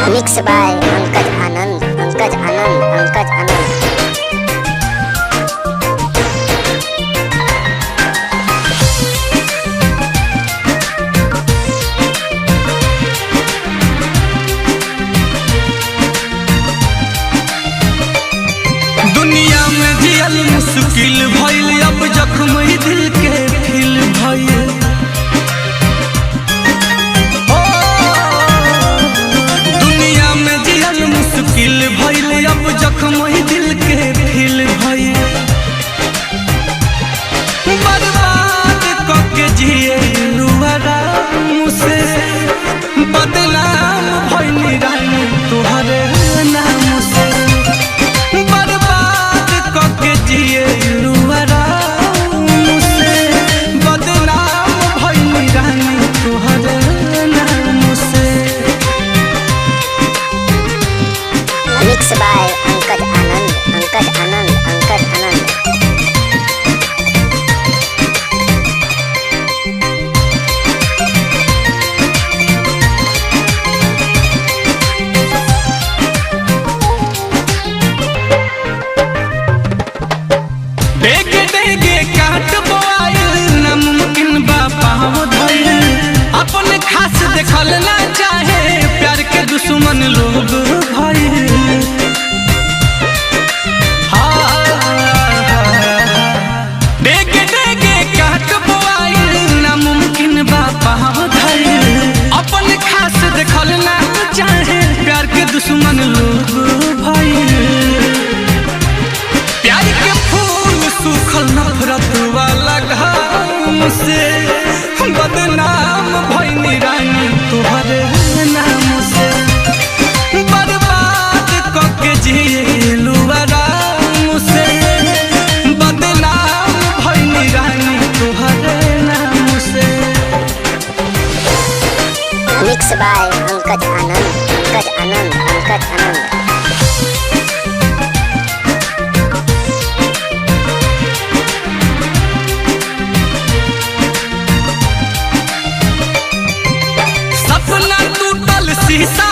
Mix by Pankaj आनंद, पंकज आनंद, पंकज आनंद। दुनिया में जियल मुश्किल भइल, अब जख्म ही दिल के फिल भइल। दुनिया में जियल मुश्किल भइल, अब जख्म ही दिल के फिल भइल। बर्बाद करके जिए आराम से, बदनाम भइल रानी तोहरे नाम से। जिए आराम से, बदनाम भइल रानी तोहरे नाम से। मिक्स बाय पंकज आनंद, पंकज आनंद, पंकज आनंद। देखे देखे काट बोआइल, नामुमकिन बा पाँव धइल। अपने खास देखल ना चाहे, प्यार के दुश्मन लोग भइल। देखे देखे काट बोआइल, नामुमकिन बा पाँव धइल। अपने खास देखल ना चाहे, प्यार के दुश्मन लोग भइल। प्यार के फूल सूखल नफरत वाला घाम से, बदनाम भइल रानी तोहरे नाम से। बर्बाद करके जिएलू आराम से, बदनाम भइल रानी तोहरे नाम से। मिक्स बाय पंकज आनंद, पंकज आनंद, पंकज आनंद। सपना टूटल शीशा